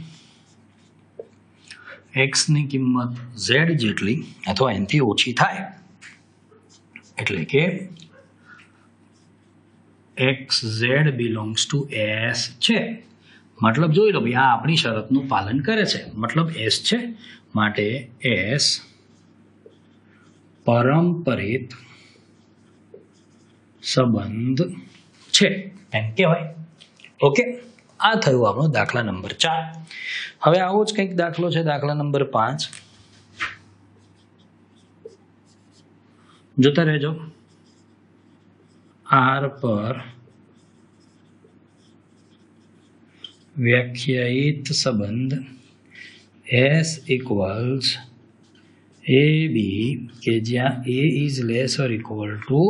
Speaker 1: x ની કિંમત z જેટલી અથવા એનાથી ઓછી થાય. એટલે કે xz belongs to s છે. મતલબ જોઈ લો ભાઈ, આ આપણી શરતનું પાલન કરે છે. મતલબ s છે. માટે s પરંપરિત સંબંધ છે એમ કહેવાય. ઓકે, આ થયું આપણો દાખલા નંબર 4. હવે આવો જ કંઈક દાખલો છે, દાખલા નંબર 5. જોતા રહેજો. r પર વ્યાખ્યાયિત સંબંધ s equals ab કે જ્યાં a is less or equal to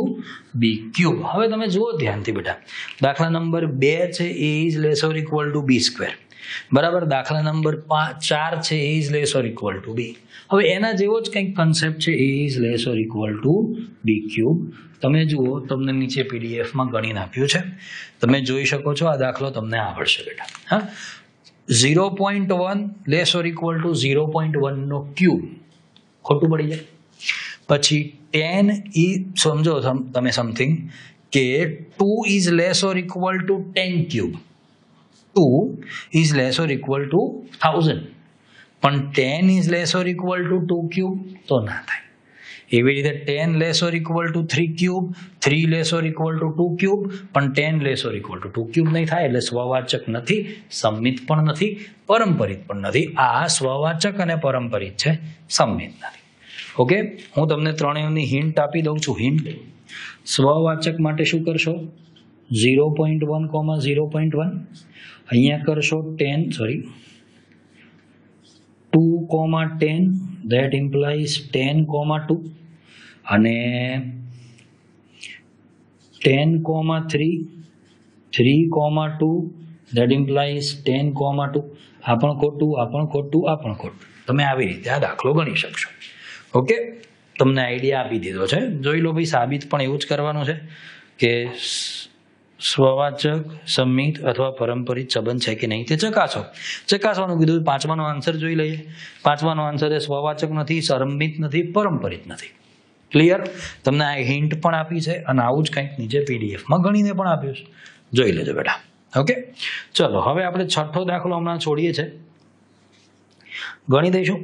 Speaker 1: b cube. હવે તમે જુઓ ધ્યાનથી બેટા, દાખલા નંબર 2 છે a is less or equal to b square, બરાબર. દાખલા નંબર 4 છે a is less or equal to b. હવે એના જેવો જ કંઈક કન્સેપ્ટ છે a is less or equal to b cube. તમે જુઓ, તમને નીચે પીડીએફમાં ગણીને આપ્યું છે, તમે જોઈ શકો છો. આ દાખલો તમને આવડશે બેટા. હા, 0.1 લેસ ઓર ઇક્વલ ટુ 0.1 નો ક્યુબ ખોટું પડી જાય. પછી 10 સમજો તમે સમથિંગ કે 2 is less or equal to 10 cube. 2 is less or equal to 1000 પણ 10 is less or equal to 2 cube તો ના થાય. એવી રીતે 10 less or equal to 3 cube, 3 less or equal to 2 cube પણ 10 less or equal to 2 cube નહીં થાય. એટલે સ્વવાચક નથી, સંમિત પણ નથી, પરંપરિત પણ નથી. આ સ્વવાચક અને પરંપરિત છે, સંમિત નથી. ઓકે, હું તમને ત્રણેયની હિન્ટ આપી દઉં છું. હિન્ટ, સ્વવાચક માટે શું કરશો, 0.1, 0.1 અહીંયા કરશો. 2,10 that implies 10,2 અને 10,3 3,2 that implies 10,2. આ પણ ખોટું, આ પણ ખોટું, આ પણ ખોટું. તમે આવી રીતે આ દાખલો ગણી શકશો. ઓકે, તમને આઈડિયા આપી દીધો છે. જોઈ લો ભાઈ, સાબિત પણ એવું જ કરવાનું છે કે સ્વવાચક, સંમિત અથવા પરંપરિત સંબંધ છે કે નહીં તે ચકાસવાનું કીધું. પાંચમાનો આન્સર જોઈ લઈએ. પાંચમાનો આન્સર એ સ્વવાચક નથી, સંમિત નથી, પરંપરિત નથી. ક્લિયર? તમને આ હિન્ટ પણ આપી છે અને આવું જ કંઈક નીચે પીડીએફમાં ગણીને પણ આપ્યું છે. જોઈ લેજો બેટા. ઓકે, ચલો હવે આપણે છઠ્ઠો દાખલો હમણાં છોડીએ છીએ, ગણી દઈશું.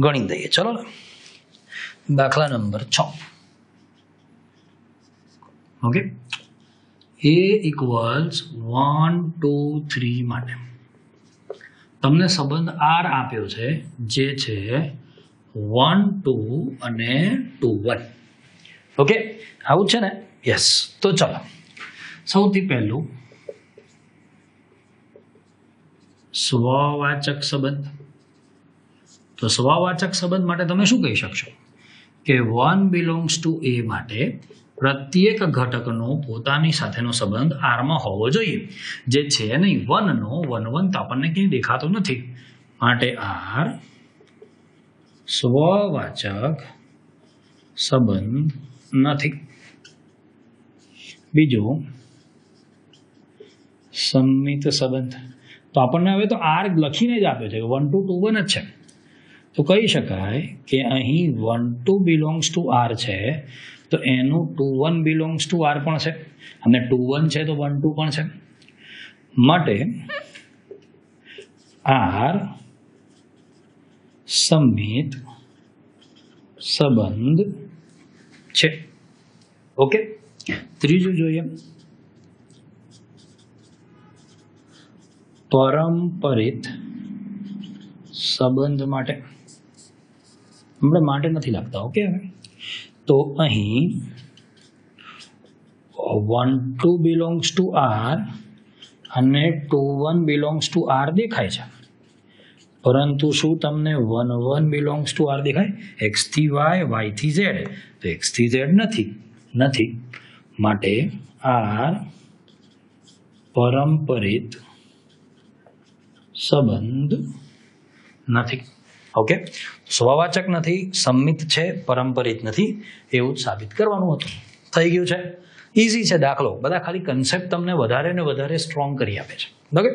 Speaker 1: ગણી દઈએ, ચલો. દાખલા નંબર 6. ઓકે, a ઇક્વલ્સ 1 2 3 માટે તમને સંબંધ R આપ્યો છે, જે છે 1 2 અને 2 1. ઓકે, આવું છે ને? યસ. તો ચલો, સૌથી પહેલું સ્વવાચક સંબંધ. તો સ્વવાચક સંબંધ માટે તમે શું કહી શકશો કે 1 બિલોંગ્સ ટુ A માટે પ્રત્યેક ઘટકનો પોતાની સાથેનો સંબંધ R માં હોવો જોઈએ, જે છે નહીં. 1 નો 1 1 તો આપણને ક્યાંય દેખાતો નથી, માટે R સ્વવાચક સંબંધ નથી. બીજું સંમિત સંબંધ. તો આપણને હવે તો R લખીને જ આપ્યો છે, 1 2 2 1 જ છે. તો કહી શકાય કે અહીં 1 2 બિલોંગ્સ ટુ R છે, તો એનું 2 1 બિલોંગ્સ ટુ R પણ છે, અને 2 1 છે તો 1 2 પણ છે. માટે R સંમિત સંબંધ છે. ઓકે, ત્રીજું જોઈએ, પરંપરિત સંબંધ માટે. આપણે માટે નથી લખતા. ઓકે, તો અહીં 1 2 બિલોંગ્સ ટુ R અને 2 1 બિલોંગ્સ ટુ R દેખાય છે, પરંતુ શું તમને 1 1 બિલોંગ્સ ટુ R દેખાય? X થી Y, Y થી Z. તો X થી Z નથી. માટે R પરંપરિત સંબંધ નથી. ઓકે, સ્વવાચક નથી, સંમિત છે, પરંપરિત નથી, એવું જ સાબિત કરવાનું હતું. થઈ ગયું છે. ઇઝી છે દાખલો. બધા ખાલી કન્સેપ્ટ તમને વધારે ને વધારે સ્ટ્રોંગ કરી આપે છે. ઓકે,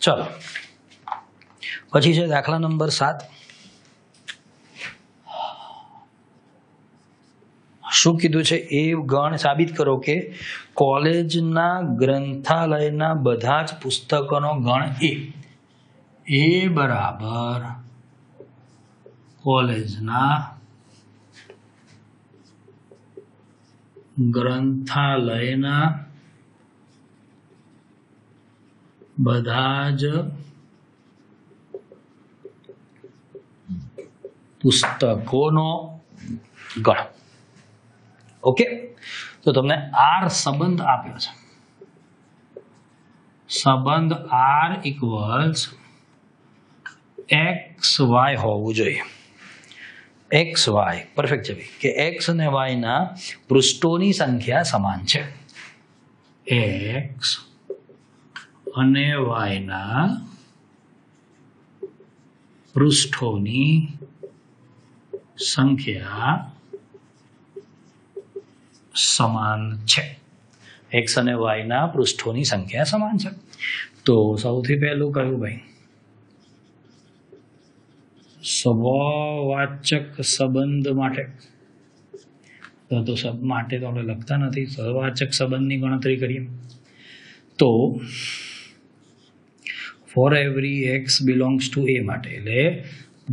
Speaker 1: ચલો પછી છે દાખલા નંબર 7. શું કીધું છે? એ ગણ સાબિત કરો કે કોલેજના ગ્રંથાલયના બધા જ પુસ્તકોનો ગણ એ બરાબર કોલેજના ગ્રંથાલયના બધા જ પુસ્તકોનો ગણ. ઓકે, તો તમને R સંબંધ આપ્યો છે. સંબંધ R ઇક્વલ્સ XY હોવું જોઈએ. XY પરફેક્ટ છે ભાઈ, કે X અને Y ના પૃષ્ઠોની સંખ્યા સમાન છે. X અને Y ના પૃષ્ઠોની સંખ્યા સમાન છે. X અને Y ના પૃષ્ઠોની સંખ્યા સમાન છે. તો સૌથી પહેલું કયું ભાઈ? સ્વવાચક સંબંધ માટે. તો માટે તો આપણે લખતા નથી, સ્વવાચક સંબંધની ગણતરી કરીએ. તો for every X belongs to A માટે, એટલે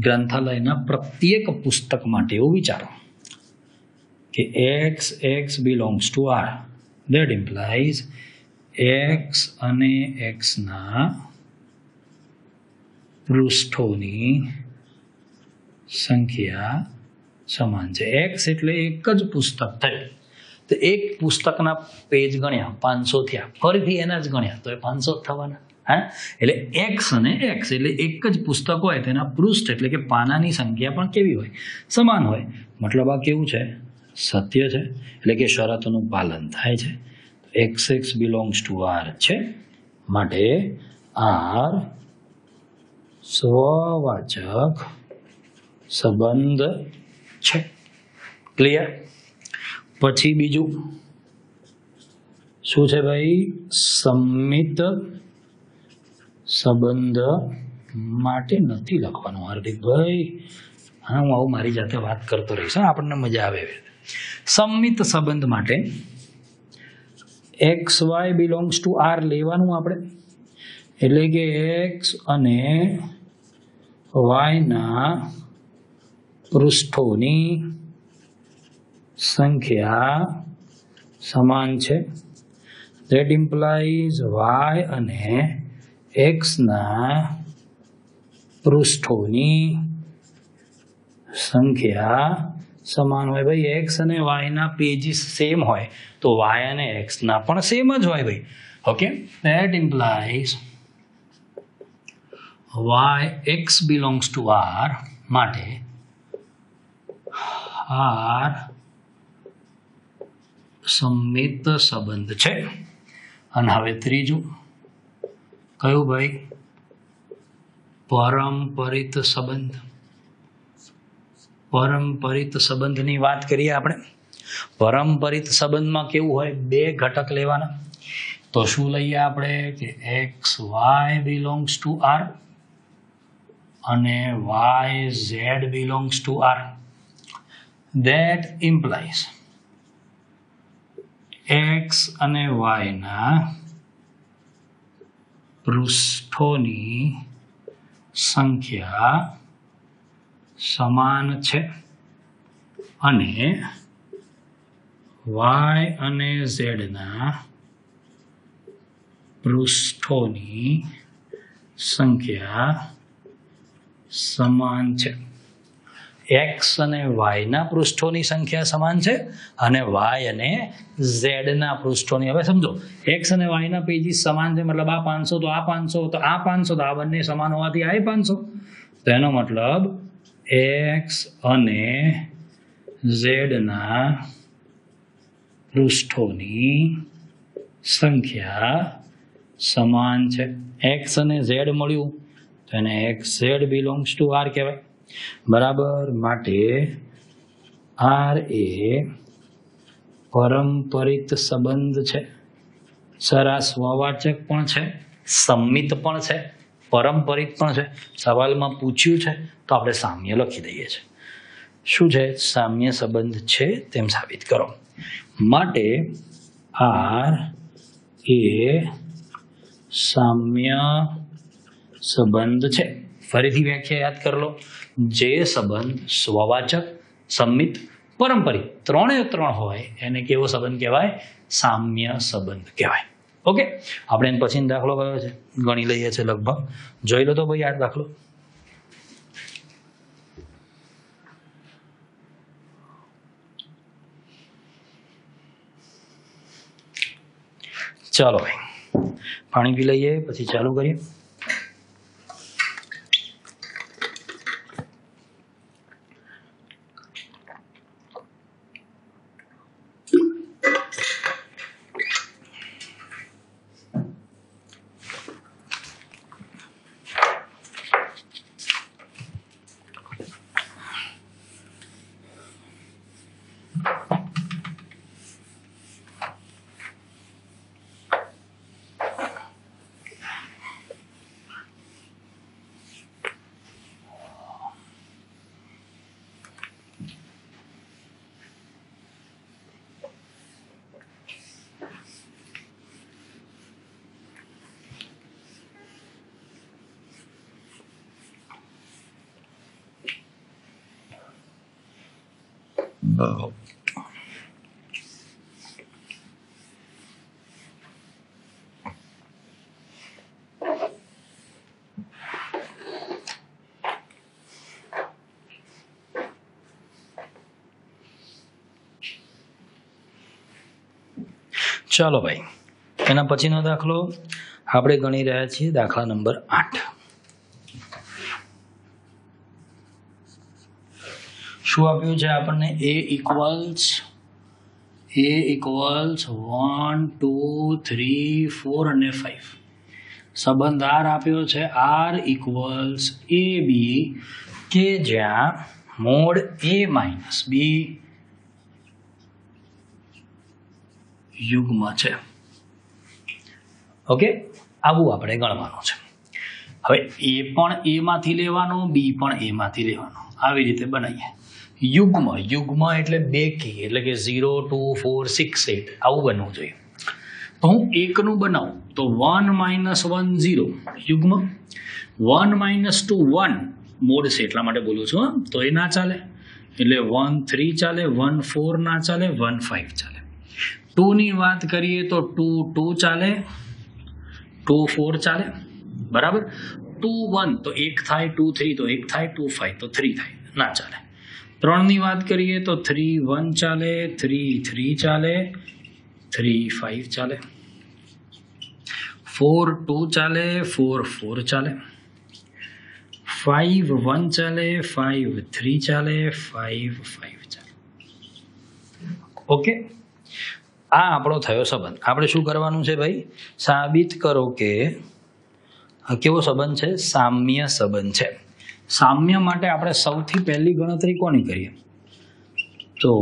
Speaker 1: ગ્રંથાલયના પ્રત્યેક પુસ્તક માટે એવું વિચારો કે X belongs to R. That implies X અને X ના પૃષ્ઠોની સંખ્યા સમાન છે. X એટલે એક જ પુસ્તક થયું, તો એક પુસ્તકના પેજ ગણ્યા 500 થયા, ફરીથી એના જ ગણ્યા તો એ 500 થવાના. હા, એટલે X અને X એટલે એક જ પુસ્તક હોય, તેના પૃષ્ઠ એટલે કે પાનાની સંખ્યા પણ કેવી હોય? સમાન હોય. મતલબ આ કેવું છે? સત્ય છે, એટલે કે શરતનું પાલન થાય છે. X બિલોંગ્સ ટુ R છે, માટે R સ્વવાચક સંબંધ છે. ક્લિયર? પછી બીજું શું છે ભાઈ? સંમિત સંબંધ માટે નથી લખવાનું હાર્દિકભાઈ. હા, હું આવું મારી જાતે વાત કરતો રહીશ, આપણને મજા આવે. સંમિત સંબંધ માટે x Y belongs to R લેવાનું આપણે, એટલે કે એક્સ અને વાયના પૃષ્ઠોની સંખ્યા સમાન છે. ધેટ ઇમ્પ્લાઇઝ વાય અને એક્સના પૃષ્ઠોની સંખ્યા સમાન હોય. ભાઈ એક્સ અને વાયના પેજીસ સેમ હોય તો વાય અને એક્સના પણ સેમ જ હોય ભાઈ. Okay, that implies y x belongs to R માટે આર સંમિત સંબંધ છે. અને હવે ત્રીજું કયું ભાઈ? પરંપરિત સંબંધ. પરંપરિત સંબંધની વાત કરીએ આપણે. પરંપરિત સંબંધમાં કેવું હોય? બે ઘટક લેવાના. તો શું લઈએ આપણે? કે X Y belongs to R અને Y Z belongs to R. That implies X અને વાયના પૃષ્ઠોની સંખ્યા સમાન છે અને વાય અને ઝેડના પૃષ્ઠોની સંખ્યા સમાન છે. એક્સ અને વાયના પૃષ્ઠોની સંખ્યા સમાન છે અને વાય અને ઝેડના પૃષ્ઠોની. હવે સમજો, એક્સ અને વાયના પેજીસ સમાન છે, મતલબ આ 500 તો આ 500 તો આ 500 તો આ બંને સમાન હોવાથી આ 500. તો એનો મતલબ એક્સ અને ઝેડના પૃષ્ઠોની સંખ્યા સમાન છે. એક્સ અને ઝેડ મળ્યું તો એને x z belongs to R કહેવાય. બરાબર? માટે આર એ પરંપરિત સંબંધ છે. સર આ સ્વવાચક પણ છે, સંમિત પણ છે, પરંપરિત પણ છે. સવાલમાં પૂછ્યું છે તો આપણે સામ્ય લખી દઈએ છીએ. શું છે? સામ્ય સંબંધ છે તેમ સાબિત કરો. માટે આર એ સામ્ય સંબંધ છે. ફરીથી વ્યાખ્યા યાદ કરી લો. જે સંબંધ સ્વવાચક, સંમિત, પરંપરિત ત્રણે ત્રણ હોય એને કેવો સંબંધ કહેવાય? સામ્ય સંબંધ કહેવાય. ઓકે, આપણે એના પછીનો દાખલો કયો છે? ગણી લઈએ છીએ લગભગ. જોઈ લો તો ભાઈ આ દાખલો. ચાલો ભાઈ, પાણી પી લઈએ પછી ચાલુ કરીએ. ચાલો ભાઈ, એના પછીનો દાખલો આપણે ગણી રહ્યા છીએ, દાખલા નંબર 8. શું આપ્યું છે આપણને? a ઇક્વલ્સ 1 2 3 4 અને 5. સંબંધ આર આપ્યો છે, આર ઇક્વલ્સ AB, કે જ્યાં મોડ A માઇનસ બી યુગ્મ છે. ઓકે, આવું આપણે ગણવાનું છે. હવે એ પણ એ માંથી લેવાનો, બી પણ એ માંથી લેવાનો, આવી રીતે બનાવીએ. યુગ્મ, યુગ્મ એટલે બેકી, એટલે કે 0 2 4 6 8 આવું બનવું જોઈએ. તો હું એકનું બનાવું તો 1 - 1 0 યુગ્મ, 1 - 2 1 મોડ છે એટલા માટે બોલું છું, તો એ ના ચાલે, એટલે 1 3 ચાલે, 1 4 ના ચાલે, 1 5 ચાલે. 2 ની વાત કરીએ તો 2 2 ચાલે, 2 4 ચાલે, બરાબર. 2 1 તો 1 થાય, 2 3 તો 1 થાય, 2 5 તો 3 થાય, ના ચાલે. 3 ની વાત કરીએ તો 3 1 ચાલે, 3 3 ચાલે, 3 5 ચાલે, 4 2 ચાલે, 4 4 ચાલે, 5 1 ચાલે, 5 3 ચાલે, 5 5 ચાલે. ઓકે, આ આપણો થયો સંબંધ. આપણે શું કરવાનું છે ભાઈ? સાબિત કરો કે કેવો સંબંધ છે? સામ્ય સંબંધ છે. સામ્ય માટે આપણે સૌથી પહેલી ગણતરી કોની કરીએ? તો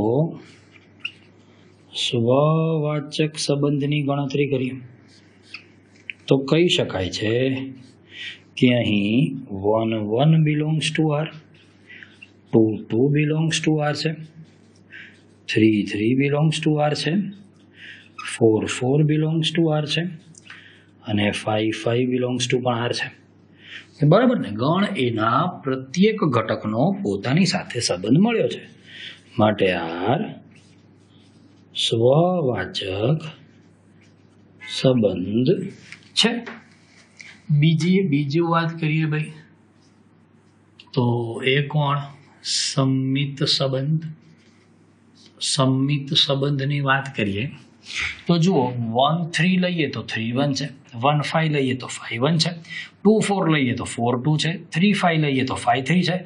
Speaker 1: સ્વવાચક સંબંધની ગણતરી કરીએ. તો કહી શકાય છે કે અહીં 1 1 belongs to R, 2 2 belongs to R છે, 3 3 બિલોંગ્સ ટુ આર છે, 4 4 બિલોંગ્સ ટુ આર છે, અને 5 5 બિલોંગ્સ ટુ પણ આર છે. બરાબર ને? ગણ એના પ્રત્યેક ઘટકનો પોતાની સાથે સંબંધ મળ્યો છે, માટે આર સ્વવાચક સંબંધ છે. બીજી વાત કરીએ ભાઈ, તો એ કોણ? સંમિત સંબંધ. સંમિત સંબંધની વાત કરીએ તો જુઓ, 1 3 લઈએ તો 3 1 છે, 1 5 લઈએ તો 5 1 છે, 2 4 લઈએ તો 4 2 છે, 3 5 લઈએ તો 5 3 છે,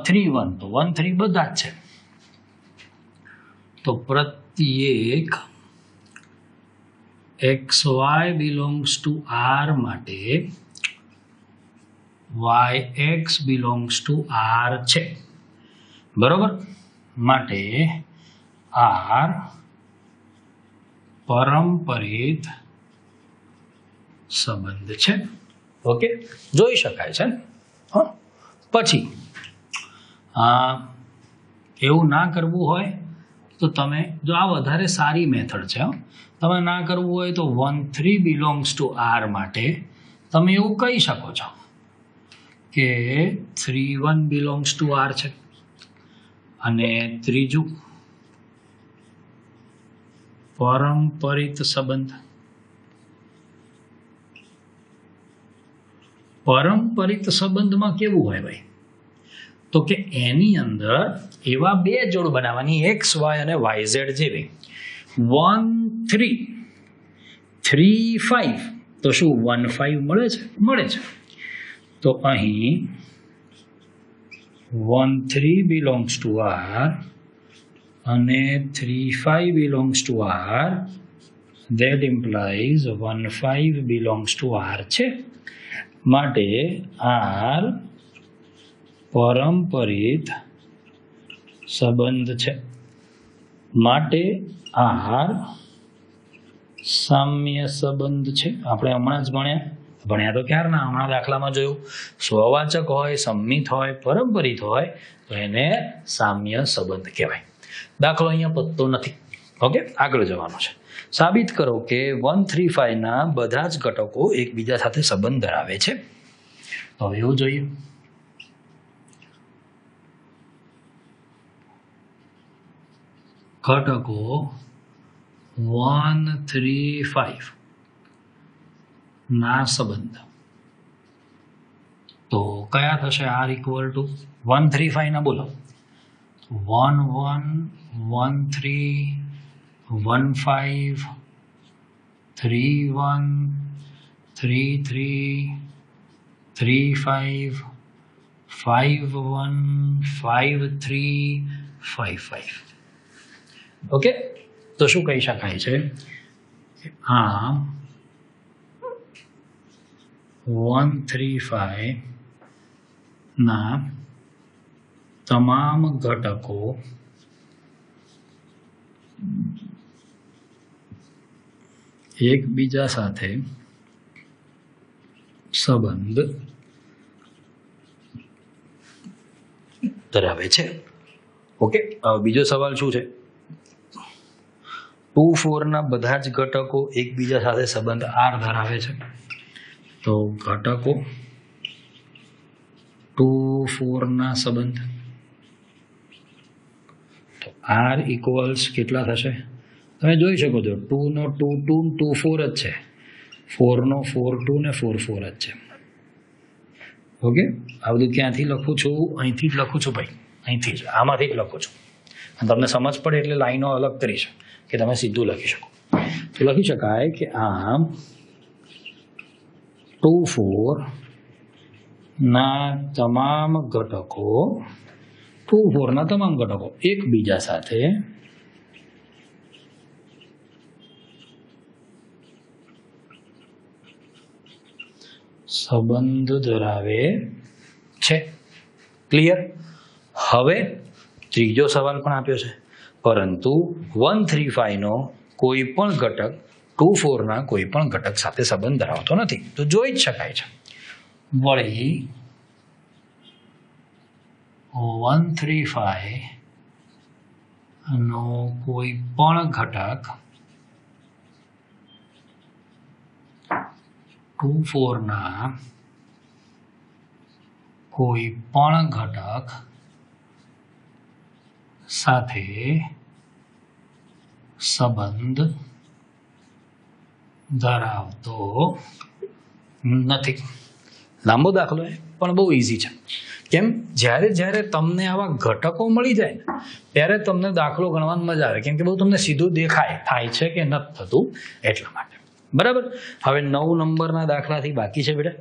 Speaker 1: 3 1 તો 1 3 બધા જ છે. તો પ્રત્યેક xy બિલોંગ્સ ટુ આર માટે yx બિલોંગ્સ ટુ આર છે, બરોબર? માટે આર પરંપરિત સંબંધ છે. ઓકે, જોઈ શકાય છે. હા, પછી એવું ના કરવું હોય તો તમે, જો આ વધારે સારી મેથડ છે, તમે ના કરવું હોય તો 1 3 બિલોંગ્સ ટુ આર માટે તમે એવું કહી શકો છો કે 3 1 બિલોંગ્સ ટુ આર છે, અને ત્રીજું પરંપરિત સંબંધ. પરંપરિત સંબંધમાં કેવું હોય ભાઈ? તો કે એની અંદર એવા બે જોડ બનાવવાની, એક્સ વાય અને વાય ઝેડ જેવી. 1 3 3 5 તો શું 1 5 મળે છે? મળે છે. તો અહીં 1 3 બિલોંગ્સ ટુ આર અને 3 5 belongs to R, that implies 1 5 belongs to R છે. માટે આર પરંપરિત સંબંધ છે. માટે આર સામ્ય સંબંધ છે. આપણે હમણાં જ ભણ્યા તો ક્યારના, હમણાં દાખલામાં જોયું. સ્વવાચક હોય, સંમિત હોય, પરંપરિત હોય તો એને સામ્ય સંબંધ કહેવાય. દાખલો અહીંયા પતતો નથી. ઓકે, આગળ જવાનું છે. સાબિત કરો કે 1 3 5 ના બધા જ ઘટકો એકબીજા સાથે સંબંધ ધરાવે છે. તો હવે એવું જોઈએ. ઘટકો 1 3 5 ના સંબંધ તો કયા થશે? આર ઇક્વલ ટુ 1 3 5 ના બોલો. 1 1 1 3 1 5 3 1 3 3 3 5 5 1 5 3 5 5. ઓકે, તો શું કહી શકાય છે? આ 1 3 5 ના તમામ ઘટકો એકબીજા સાથે સંબંધ ધરાવે છે. ઓકે, બીજો સવાલ શું છે? 2 4 ના બધા જ ઘટકો એકબીજા સાથે સંબંધ R ધરાવે છે. તો ઘટકો 2 4 ના સંબંધ તો R ઇક્વલ્સ કેટલા થશે? તમે જોઈ શકો છો 2 નો 2 2 2 4 જ છે, 4 નો 4 2 ને 4 4 જ છે. ઓકે, આ બધું ક્યાંથી લખું છું? અહીંથી જ લખું છું ભાઈ, અહીંથી જ, આમાંથી જ લખું છું. અને તમને સમજ પડે એટલે લાઈનો અલગ કરી છે કે તમે સીધું લખી શકો. તો લખી શકાય કે આમ 2 4 ના તમામ ઘટકો 2 4 ના તમામ ઘટકો એકબીજા સાથે સંબંધ ધરાવે છે. ક્લિયર? હવે ત્રીજો સવાલ પણ આપ્યો છે, પરંતુ 1 3 5 નો કોઈ પણ ઘટક 2 4 ના કોઈ પણ ઘટક સાથે સંબંધ ધરાવતો નથી. તો જોઈ જ શકાય છે. વળી 1 3 5 નો કોઈ પણ ઘટક 2 4 ના કોઈ પણ ઘટક સાથે સંબંધ ધરાવતો નથી. લાંબો દાખલો પણ બહુ ઇઝી છે. કેમ? જ્યારે તમને આવા ઘટકો મળી જાય ને ત્યારે તમને દાખલો ગણવાની મજા આવે, કેમ કે બહુ તમને સીધું દેખાય થાય છે કે નથી થતું એટલા માટે. બરાબર? હવે 9 નંબરના દાખલાથી બાકી છે બેટા.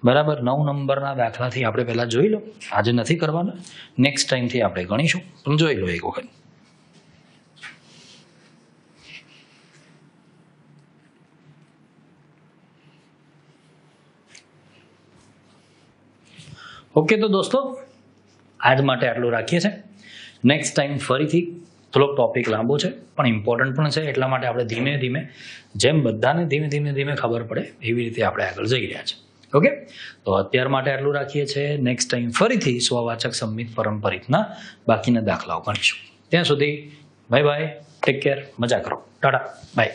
Speaker 1: બરાબર? 9 નંબરના દાખલાથી આપણે પહેલાં જોઈ લો. આજે નથી કરવાના, નેક્સ્ટ ટાઈમથી આપણે ગણીશું. તમે જોઈ લો એક વખત. ઓકે, તો દોસ્તો આજ માટે આટલું રાખીએ છીએ. નેક્સ્ટ ટાઈમ ફરીથી થોડોક ટોપિક લાંબો છે પણ ઇમ્પોર્ટન્ટ પણ છે, એટલા માટે આપણે ધીમે ધીમે જેમ બધાને ધીમે ધીમે ખબર પડે એવી રીતે આપણે આગળ જઈ રહ્યા છીએ. ઓકે, તો અત્યાર માટે આટલું રાખીએ છીએ. નેક્સ્ટ ટાઈમ ફરીથી સ્વવાચક સંમિત પરંપરિતના બાકીના દાખલાઓ ગણીશું. ત્યાં સુધી બાય બાય, ટેક કેર, મજા કરો, ટાટા, બાય.